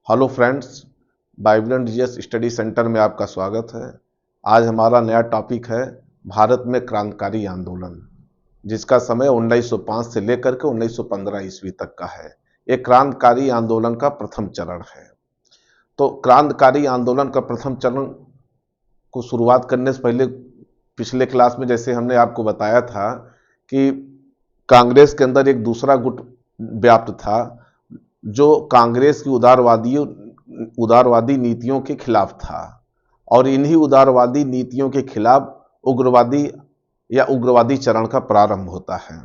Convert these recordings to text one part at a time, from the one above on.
Hello friends, vibrant GS study centre में आपका स्वागत है। आज हमारा नया टॉपिक है भारत में क्रांतिकारी आंदोलन, जिसका समय 1905 से लेकर के 1915 ईस्वी तक का है। एक क्रांतिकारी आंदोलन का प्रथम चरण है। तो क्रांतिकारी आंदोलन का प्रथम चरण को शुरुआत करने से पहले पिछले क्लास में जैसे हमने आपको बताया था कि कांग्रेस के अंदर एक दूसरा गुट व्याप्त था जो कांग्रेस की उदारवादी नीतियों के खिलाफ था, और इन्हीं उदारवादी नीतियों के खिलाफ उग्रवादी चरण का प्रारंभ होता है,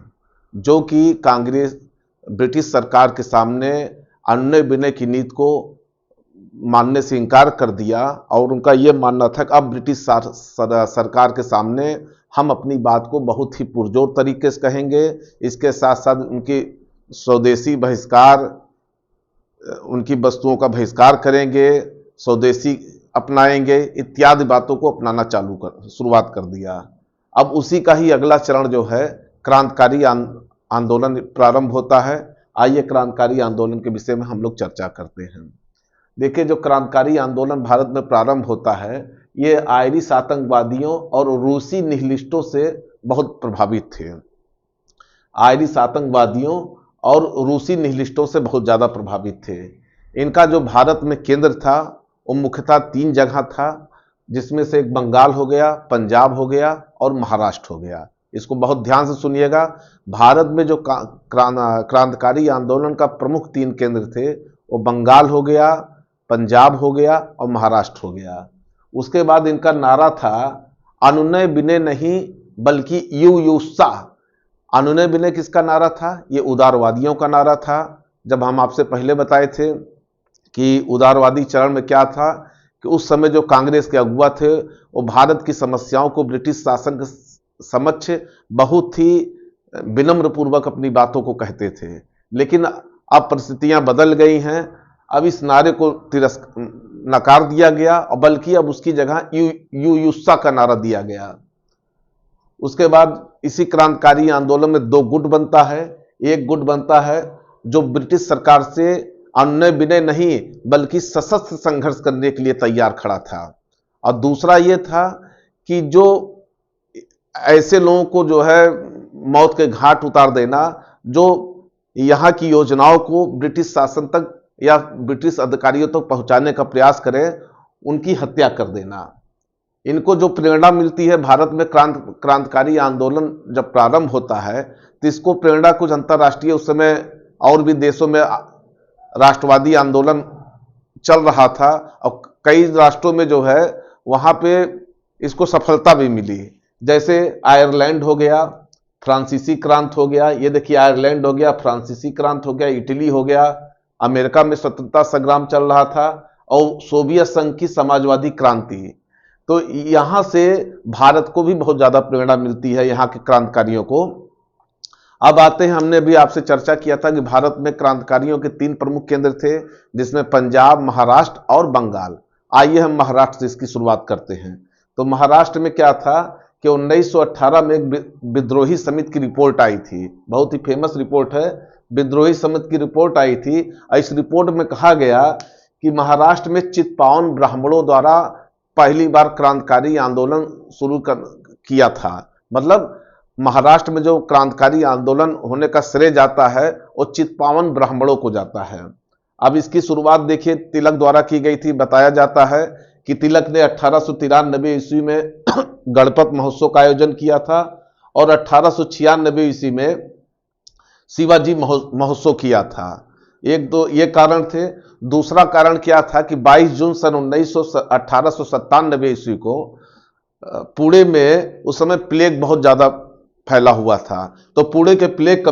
जो कि कांग्रेस ब्रिटिश सरकार के सामने अन्य विनय की नीति को मानने से इनकार कर दिया। और उनका यह मानना था कि अब ब्रिटिश सरकार के सामने हम अपनी बात को बहुत ही पुरजोर तरीके से कहेंगे। इसके साथ साथ उनकी स्वदेशी बहिष्कार, उनकी वस्तुओं का बहिष्कार करेंगे, स्वदेशी अपनाएंगे, इत्यादि बातों को अपनाना शुरुआत कर दिया। अब उसी का ही अगला चरण जो है क्रांतिकारी आंदोलन प्रारंभ होता है। आइए क्रांतिकारी आंदोलन के विषय में हम लोग चर्चा करते हैं। देखिए, जो क्रांतिकारी आंदोलन भारत में प्रारंभ होता है, ये आयरिश आतंकवादियों और रूसी निहिलिस्टों से बहुत प्रभावित थे। आयरिश आतंकवादियों और रूसी निहिलिस्टों से बहुत ज़्यादा प्रभावित थे। इनका जो भारत में केंद्र था वो मुख्यतः 3 जगह था, जिसमें से एक बंगाल हो गया, पंजाब हो गया और महाराष्ट्र हो गया। इसको बहुत ध्यान से सुनिएगा। भारत में जो क्रांतिकारी आंदोलन का प्रमुख 3 केंद्र थे वो बंगाल हो गया, पंजाब हो गया और महाराष्ट्र हो गया। उसके बाद इनका नारा था अनुनय विनय नहीं बल्कि युयुत्सा। अनुनय विनय किसका नारा था? ये उदारवादियों का नारा था। जब हम आपसे पहले बताए थे कि उदारवादी चरण में क्या था कि उस समय जो कांग्रेस के अगुवा थे वो भारत की समस्याओं को ब्रिटिश शासन के समक्ष बहुत ही विनम्र पूर्वक अपनी बातों को कहते थे। लेकिन अब परिस्थितियां बदल गई हैं। अब इस नारे को नकार दिया गया और बल्कि अब उसकी जगह युयुत्सा का नारा दिया गया। उसके बाद इसी क्रांतिकारी आंदोलन में 2 गुट बनता है। एक गुट बनता है जो ब्रिटिश सरकार से अनुनय विनय नहीं बल्कि सशस्त्र संघर्ष करने के लिए तैयार खड़ा था, और दूसरा ये था कि जो ऐसे लोगों को जो है मौत के घाट उतार देना, जो यहाँ की योजनाओं को ब्रिटिश शासन तक या ब्रिटिश अधिकारियों तक पहुंचाने का प्रयास करें, उनकी हत्या कर देना। इनको जो प्रेरणा मिलती है भारत में क्रांतिकारी आंदोलन जब प्रारंभ होता है, तो इसको प्रेरणा कुछ अंतर्राष्ट्रीय उस समय और भी देशों में राष्ट्रवादी आंदोलन चल रहा था, और कई राष्ट्रों में जो है वहाँ पे इसको सफलता भी मिली। जैसे आयरलैंड हो गया, फ्रांसीसी क्रांति हो गया। ये देखिए, आयरलैंड हो गया, फ्रांसीसी क्रांति हो गया, इटली हो गया। अमेरिका में स्वतंत्रता संग्राम चल रहा था, और सोवियत संघ की समाजवादी क्रांति। तो यहां से भारत को भी बहुत ज्यादा प्रेरणा मिलती है, यहां के क्रांतिकारियों को। अब आते हैं, हमने भी आपसे चर्चा किया था कि भारत में क्रांतिकारियों के 3 प्रमुख केंद्र थे, जिसमें पंजाब, महाराष्ट्र और बंगाल। आइए हम महाराष्ट्र से इसकी शुरुआत करते हैं। तो महाराष्ट्र में क्या था कि 1918 में एक विद्रोही समिति की रिपोर्ट आई थी। बहुत ही फेमस रिपोर्ट है, विद्रोही समिति की रिपोर्ट आई थी। इस रिपोर्ट में कहा गया कि महाराष्ट्र में चित्पावन ब्राह्मणों द्वारा पहली बार क्रांतिकारी आंदोलन शुरू किया था। मतलब महाराष्ट्र में जो क्रांतिकारी आंदोलन होने का श्रेय जाता है वो चित्पावन ब्राह्मणों को जाता है। अब इसकी शुरुआत देखिए तिलक द्वारा की गई थी। बताया जाता है कि तिलक ने 1893 ईस्वी में गणपत महोत्सव का आयोजन किया था, और 1896 ईस्वी में शिवाजी महोत्सव किया था। एक दो ये कारण थे। दूसरा कारण क्या था कि 22 जून सन 1897 ईस्वी को पुणे में उस समय प्लेग बहुत ज्यादा फैला हुआ था। तो पुणे के प्लेग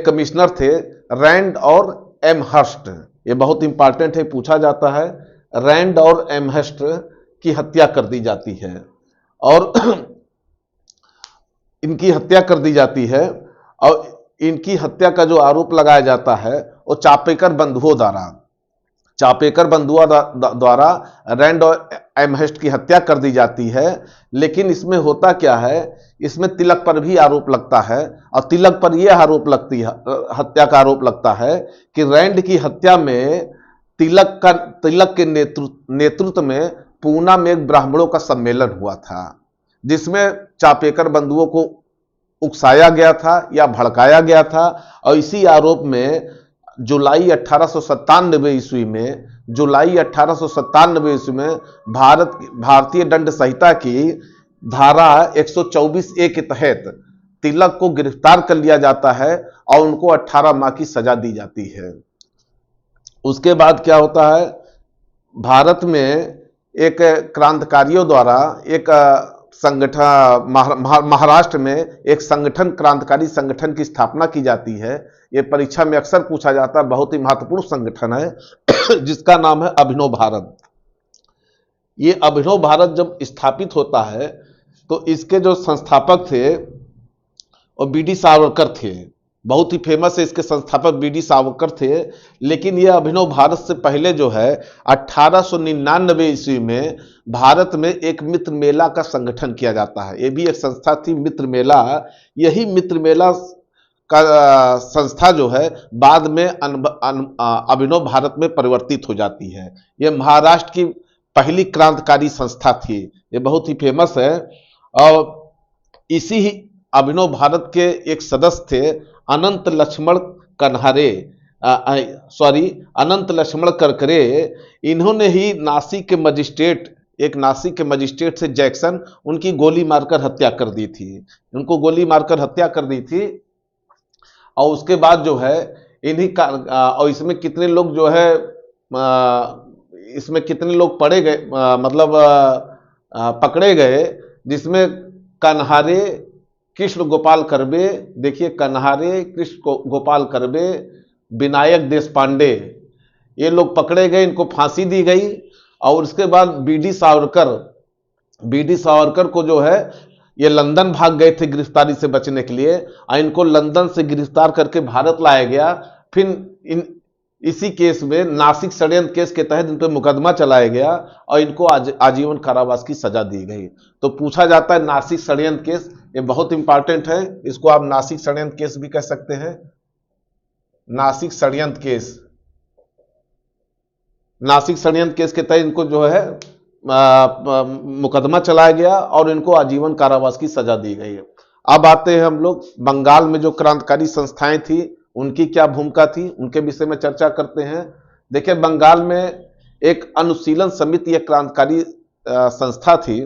कमिश्नर थे रैंड और एमहर्स्ट। ये बहुत इंपॉर्टेंट है, पूछा जाता है। रैंड और एमहर्स्ट की हत्या कर दी जाती है, और इनकी हत्या कर दी जाती है, और इनकी हत्या का जो आरोप लगाया जाता है वो चापेकर बंधुओं द्वारा रैंड और एमहर्स्ट की हत्या कर दी जाती है। लेकिन इसमें होता क्या है, इसमें तिलक पर भी आरोप लगता है, और तिलक पर यह आरोप लगती है, हत्या का आरोप लगता है कि रैंड की हत्या में तिलक के नेतृत्व में पूना में एक ब्राह्मणों का सम्मेलन हुआ था, जिसमें चापेकर बंधुओं को उकसाया गया था या भड़काया गया था। और इसी आरोप में जुलाई 1897 ईस्वी में भारतीय दंड संहिता की धारा 124 ए के तहत तिलक को गिरफ्तार कर लिया जाता है और उनको 18 माह की सजा दी जाती है। उसके बाद क्या होता है, भारत में एक क्रांतिकारियों द्वारा एक संगठन महाराष्ट्र में एक संगठन, क्रांतिकारी संगठन की स्थापना की जाती है। यह परीक्षा में अक्सर पूछा जाता है, बहुत ही महत्वपूर्ण संगठन है जिसका नाम है अभिनव भारत। ये अभिनव भारत जब स्थापित होता है तो इसके जो संस्थापक थे वो बी.डी. सावरकर थे। बहुत ही फेमस है, इसके संस्थापक बी.डी. सावरकर थे। लेकिन यह अभिनव भारत से पहले जो है 1899 ईस्वी में भारत में एक मित्र मेला का संगठन किया जाता है। यह भी एक संस्था थी, मित्र मेला। यही मित्र मेला का संस्था जो है बाद में अभिनव भारत में परिवर्तित हो जाती है। यह महाराष्ट्र की पहली क्रांतिकारी संस्था थी। ये बहुत ही फेमस है। और इसी ही अभिनव भारत के एक सदस्य थे अनंत लक्ष्मण कन्हारे, अनंत लक्ष्मण करकरे। इन्होंने ही नासिक के मजिस्ट्रेट से जैक्सन उनकी गोली मारकर हत्या कर दी थी। उनको गोली मारकर हत्या कर दी थी। और उसके बाद जो है इन्हीं का, और इसमें कितने लोग जो है इसमें कितने लोग पड़े गए, पकड़े गए, जिसमें कन्हारे, कृष्ण गोपाल करबे, देखिए कन्हारे, कृष्ण गोपाल करबे, विनायक देशपांडे, ये लोग पकड़े गए, इनको फांसी दी गई। और उसके बाद बी.डी. सावरकर को जो है ये लंदन भाग गए थे गिरफ्तारी से बचने के लिए, और इनको लंदन से गिरफ्तार करके भारत लाया गया। फिर इसी केस में नासिक षड्यंत्र केस के तहत इन पर मुकदमा चलाया गया और इनको आजीवन कारावास की सजा दी गई। तो पूछा जाता है नासिक षड्यंत्र केस, ये बहुत इंपॉर्टेंट है, इसको आप नासिक षड्यंत्र केस भी कह सकते हैं। नासिक षड्यंत्र केस के तहत इनको जो है मुकदमा चलाया गया और इनको आजीवन कारावास की सजा दी गई। अब आते हैं हम लोग बंगाल में जो क्रांतिकारी संस्थाएं थी उनकी क्या भूमिका थी, उनके विषय में चर्चा करते हैं। देखिए, बंगाल में एक अनुशीलन समिति, एक क्रांतिकारी संस्था थी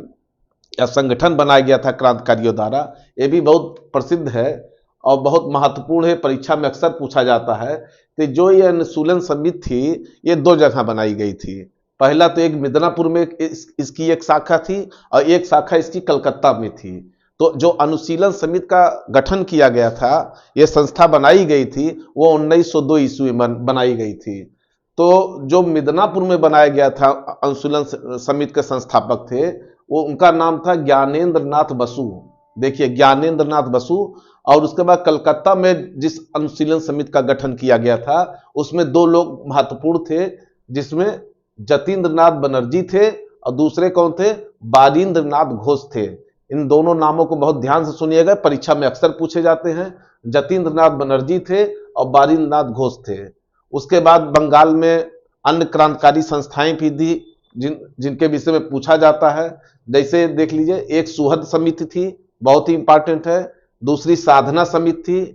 या संगठन बनाया गया था क्रांतिकारियों द्वारा। ये भी बहुत प्रसिद्ध है और बहुत महत्वपूर्ण है, परीक्षा में अक्सर पूछा जाता है कि जो ये अनुशीलन समिति थी ये 2 जगह बनाई गई थी। पहला तो एक मिदनापुर में इसकी एक शाखा थी और एक शाखा इसकी कलकत्ता में थी। तो जो अनुशीलन समिति का गठन किया गया था, यह संस्था बनाई गई थी, वो 1902 ईस्वी में बनाई गई थी। तो जो मिदनापुर में बनाया गया था अनुशीलन समिति के संस्थापक थे, वो उनका नाम था ज्ञानेंद्र नाथ बसु। देखिए, ज्ञानेंद्र नाथ बसु। और उसके बाद कलकत्ता में जिस अनुशीलन समिति का गठन किया गया था उसमें 2 लोग महत्वपूर्ण थे, जिसमें जतीन्द्र नाथ बनर्जी थे और दूसरे कौन थे, बारिंद्र नाथ घोष थे। इन दोनों नामों को बहुत ध्यान से सुनिएगा, परीक्षा में अक्सर पूछे जाते हैं। जतीन्द्र नाथ बनर्जी थे और बारिंद्र नाथ घोष थे। उसके बाद बंगाल में अन्य क्रांतिकारी संस्थाएं भी थी जिनके विषय में पूछा जाता है। जैसे देख लीजिए, एक सुहद समिति थी, बहुत ही इंपॉर्टेंट है। दूसरी साधना समिति थी।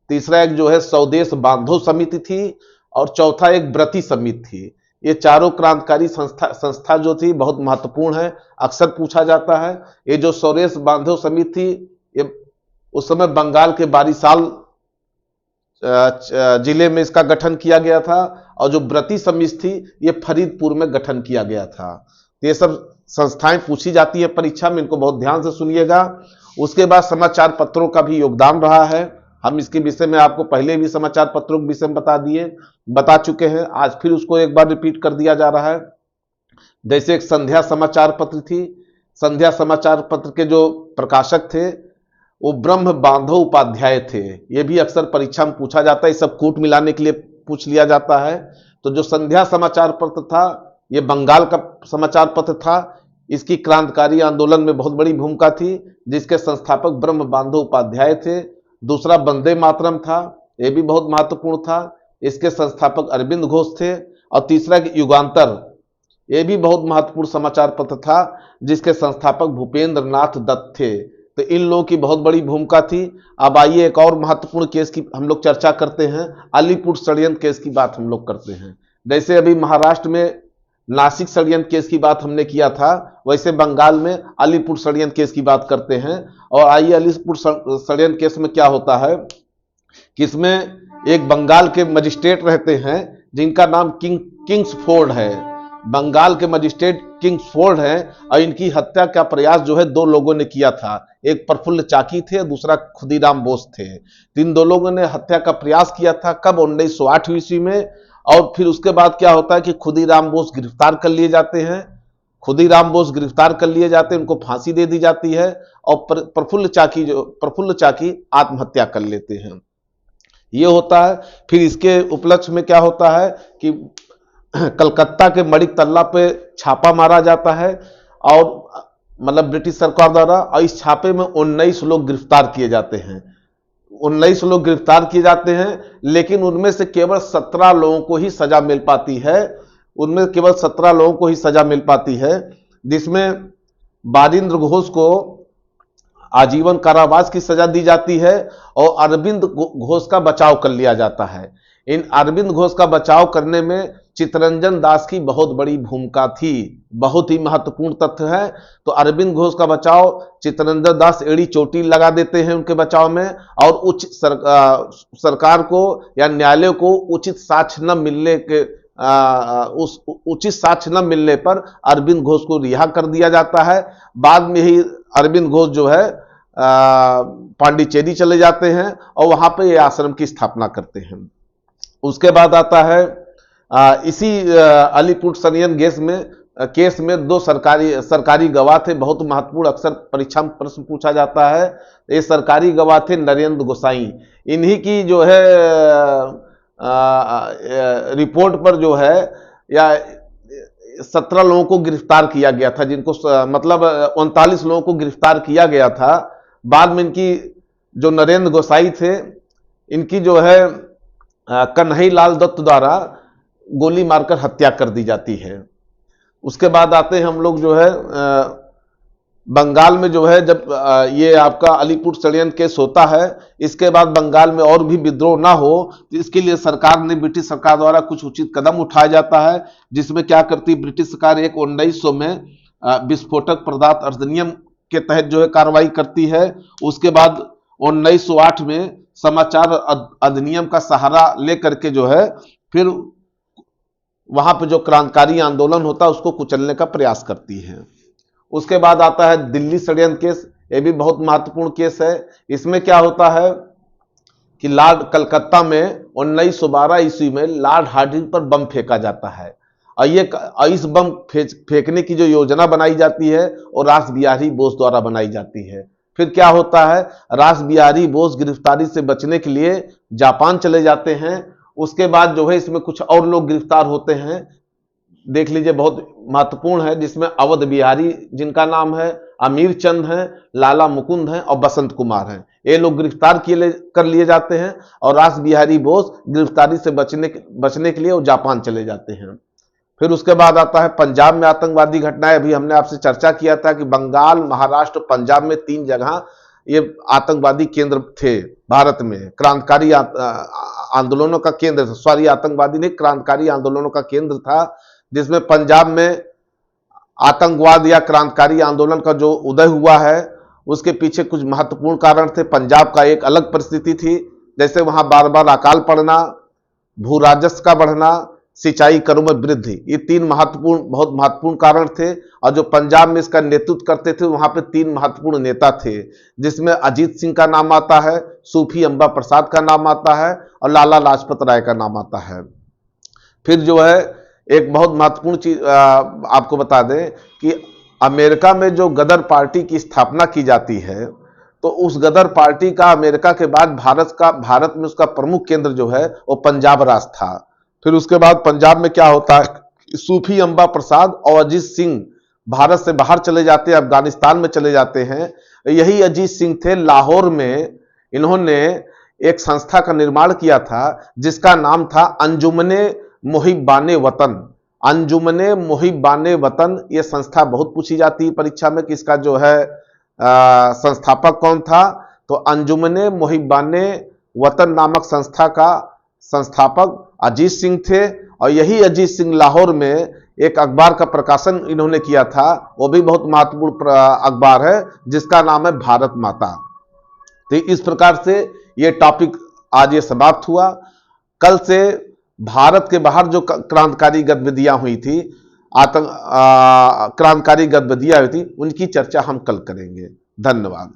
तीसरा एक जो है स्वदेश बांधव समिति थी और चौथा एक व्रती समिति थी। ये चारों क्रांतिकारी संस्था जो थी बहुत महत्वपूर्ण है, अक्सर पूछा जाता है। ये जो स्वदेश बांधव समिति थी, ये उस समय बंगाल के बारिसाल जिले में इसका गठन किया गया था, और जो व्रती समिति थी ये फरीदपुर में गठन किया गया था। ये सब संस्थाएं पूछी जाती है परीक्षा में, इनको बहुत ध्यान से सुनिएगा। उसके बाद समाचार पत्रों का भी योगदान रहा है। हम इसके विषय में आपको पहले भी समाचार पत्रों के विषय में बता चुके हैं, आज फिर उसको एक बार रिपीट कर दिया जा रहा है। जैसे एक संध्या समाचार पत्र थी। संध्या समाचार पत्र के जो प्रकाशक थे वो ब्रह्म बांधव उपाध्याय थे। ये भी अक्सर परीक्षा में पूछा जाता है, सब कूट मिलाने के लिए पूछ लिया जाता है। तो जो संध्या समाचार पत्र था ये बंगाल का समाचार पत्र था। इसकी क्रांतिकारी आंदोलन में बहुत बड़ी भूमिका थी, जिसके संस्थापक ब्रह्म बांधव उपाध्याय थे। दूसरा वंदे मातरम था, यह भी बहुत महत्वपूर्ण था। इसके संस्थापक अरविंद घोष थे। और तीसरा युगांतर, ये भी बहुत महत्वपूर्ण समाचार पत्र था जिसके संस्थापक भूपेंद्र नाथ दत्त थे। तो इन लोगों की बहुत बड़ी भूमिका थी। अब आइए एक और महत्वपूर्ण केस की हम लोग चर्चा करते हैं। अलीपुर षड्यंत्र केस की बात हम लोग करते हैं। जैसे अभी महाराष्ट्र में नासिक षड्यंत्र केस की बात हमने किया था, वैसे बंगाल में अलीपुर षड्यंत्र केस की बात करते हैं। और आइए अलीपुर षड्यंत्र केस में क्या होता है कि इसमें एक बंगाल के मजिस्ट्रेट रहते हैं जिनका नाम किंग्सफोर्ड है। बंगाल के मजिस्ट्रेट किंग्सफोर्ड हैं और इनकी हत्या का प्रयास जो है दो लोगों ने किया था। एक प्रफुल्ल चाकी थे, दूसरा खुदीराम बोस थे। इन दो लोगों ने हत्या का प्रयास किया था। कब? 1908 ईस्वी में। और फिर उसके बाद क्या होता है कि खुदीराम बोस गिरफ्तार कर लिए जाते हैं। खुदीराम बोस गिरफ्तार कर लिए जाते हैं, उनको फांसी दे दी जाती है और प्रफुल्ल चाकी आत्महत्या कर लेते हैं। ये होता है। फिर इसके उपलक्ष्य में क्या होता है कि कलकत्ता के मणिक तल्ला पे छापा मारा जाता है और मतलब ब्रिटिश सरकार द्वारा, और इस छापे में 19 लोग गिरफ्तार किए जाते हैं। 19 लोग गिरफ्तार किए जाते हैं, लेकिन उनमें से केवल 17 लोगों को ही सजा मिल पाती है। उनमें केवल 17 लोगों को ही सजा मिल पाती है, जिसमें बारिंद्र घोष को आजीवन कारावास की सजा दी जाती है और अरविंद घोष का बचाव कर लिया जाता है। इन अरविंद घोष का बचाव करने में चित्तरंजन दास की बहुत बड़ी भूमिका थी। बहुत ही महत्वपूर्ण तथ्य है। तो अरविंद घोष का बचाव, चित्तरंजन दास एड़ी चोटी लगा देते हैं उनके बचाव में, और सरकार को या न्यायालय को उचित साक्ष्य न मिलने के उचित साक्ष्य न मिलने पर अरविंद घोष को रिहा कर दिया जाता है। बाद में ही अरविंद घोष जो है पांडिचेरी चले जाते हैं और वहां पे ये आश्रम की स्थापना करते हैं। उसके बाद आता है इसी अलीपुर षड्यंत्र केस में दो सरकारी गवाह थे, बहुत महत्वपूर्ण, अक्सर परीक्षा में प्रश्न पूछा जाता है। ये सरकारी गवाह थे नरेंद्र गोसाई। इन्हीं की जो है रिपोर्ट पर जो है या 17 लोगों को गिरफ्तार किया गया था, जिनको मतलब 39 लोगों को गिरफ्तार किया गया था। बाद में इनकी जो नरेंद्र गोसाई थे, इनकी जो है कन्हई लाल दत्त द्वारा गोली मारकर हत्या कर दी जाती है। उसके बाद आते हैं हम लोग जो है बंगाल में, जो है जब ये आपका अलीपुर षड्यंत्र केस होता है, इसके बाद बंगाल में और भी विद्रोह ना हो, तो इसके लिए सरकार ने, ब्रिटिश सरकार द्वारा कुछ उचित कदम उठाया जाता है। जिसमें क्या करती है ब्रिटिश सरकार, एक 1900 में विस्फोटक पदार्थ अधिनियम के तहत जो है कार्रवाई करती है। उसके बाद 1908 में समाचार अधिनियम का सहारा लेकर के जो है फिर वहां पे जो क्रांतिकारी आंदोलन होता है उसको कुचलने का प्रयास करती है। उसके बाद आता है दिल्ली षड्यंत्र केस। ये भी बहुत महत्वपूर्ण केस है। इसमें क्या होता है कि कलकत्ता में 1912 ईस्वी में लॉर्ड हार्डिंग पर बम फेंका जाता है और इस बम फेंकने की जो योजना बनाई जाती है और रास बिहारी बोस द्वारा बनाई जाती है। फिर क्या होता है, रास बिहारी बोस गिरफ्तारी से बचने के लिए जापान चले जाते हैं। उसके बाद जो है इसमें कुछ और लोग गिरफ्तार होते हैं, देख लीजिए, बहुत महत्वपूर्ण है, जिसमें अवध बिहारी जिनका नाम है, अमीर चंद हैं, लाला मुकुंद हैं और बसंत कुमार हैं। ये लोग गिरफ्तार कर लिए जाते हैं और रास बिहारी बोस गिरफ्तारी से बचने के लिए वो जापान चले जाते हैं। फिर उसके बाद आता है पंजाब में आतंकवादी घटनाएं। अभी हमने आपसे चर्चा किया था कि बंगाल, महाराष्ट्र, पंजाब में 3 जगह ये आतंकवादी केंद्र थे भारत में। क्रांतिकारी आंदोलनों का केंद्र, सॉरी आतंकवादी नहीं, क्रांतिकारी आंदोलनों का केंद्र था, जिसमें पंजाब में आतंकवाद या क्रांतिकारी आंदोलन का जो उदय हुआ है उसके पीछे कुछ महत्वपूर्ण कारण थे। पंजाब का एक अलग परिस्थिति थी, जैसे वहां बार बार अकाल पड़ना, भू राजस्व का बढ़ना, सिंचाई करों में वृद्धि, ये 3 बहुत महत्वपूर्ण कारण थे। और जो पंजाब में इसका नेतृत्व करते थे वहां पे 3 महत्वपूर्ण नेता थे, जिसमें अजीत सिंह का नाम आता है, सूफी अम्बा प्रसाद का नाम आता है और लाला लाजपत राय का नाम आता है। फिर जो है एक बहुत महत्वपूर्ण चीज आपको बता दें कि अमेरिका में जो गदर पार्टी की स्थापना की जाती है, तो उस गदर पार्टी का अमेरिका के बाद भारत में उसका प्रमुख केंद्र जो है वो पंजाब राज था। फिर उसके बाद पंजाब में क्या होता है, सूफी अम्बा प्रसाद और अजीत सिंह भारत से बाहर चले जाते हैं, अफगानिस्तान में चले जाते हैं। यही अजीत सिंह थे, लाहौर में इन्होंने एक संस्था का निर्माण किया था जिसका नाम था अंजुमने मुहिब्बाने वतन, अंजुमने मुहिब्बाने वतन, ये संस्था बहुत पूछी जाती है परीक्षा में कि इसका जो है संस्थापक कौन था। तो अंजुमने मुहिब्बाने वतन नामक संस्था का संस्थापक अजीत सिंह थे, और यही अजीत सिंह लाहौर में एक अखबार का प्रकाशन इन्होंने किया था, वो भी बहुत महत्वपूर्ण अखबार है जिसका नाम है भारत माता। तो इस प्रकार से ये टॉपिक आज ये समाप्त हुआ। कल से भारत के बाहर जो क्रांतिकारी गतिविधियां हुई थी, क्रांतिकारी गतिविधियां हुई थी, उनकी चर्चा हम कल करेंगे। धन्यवाद।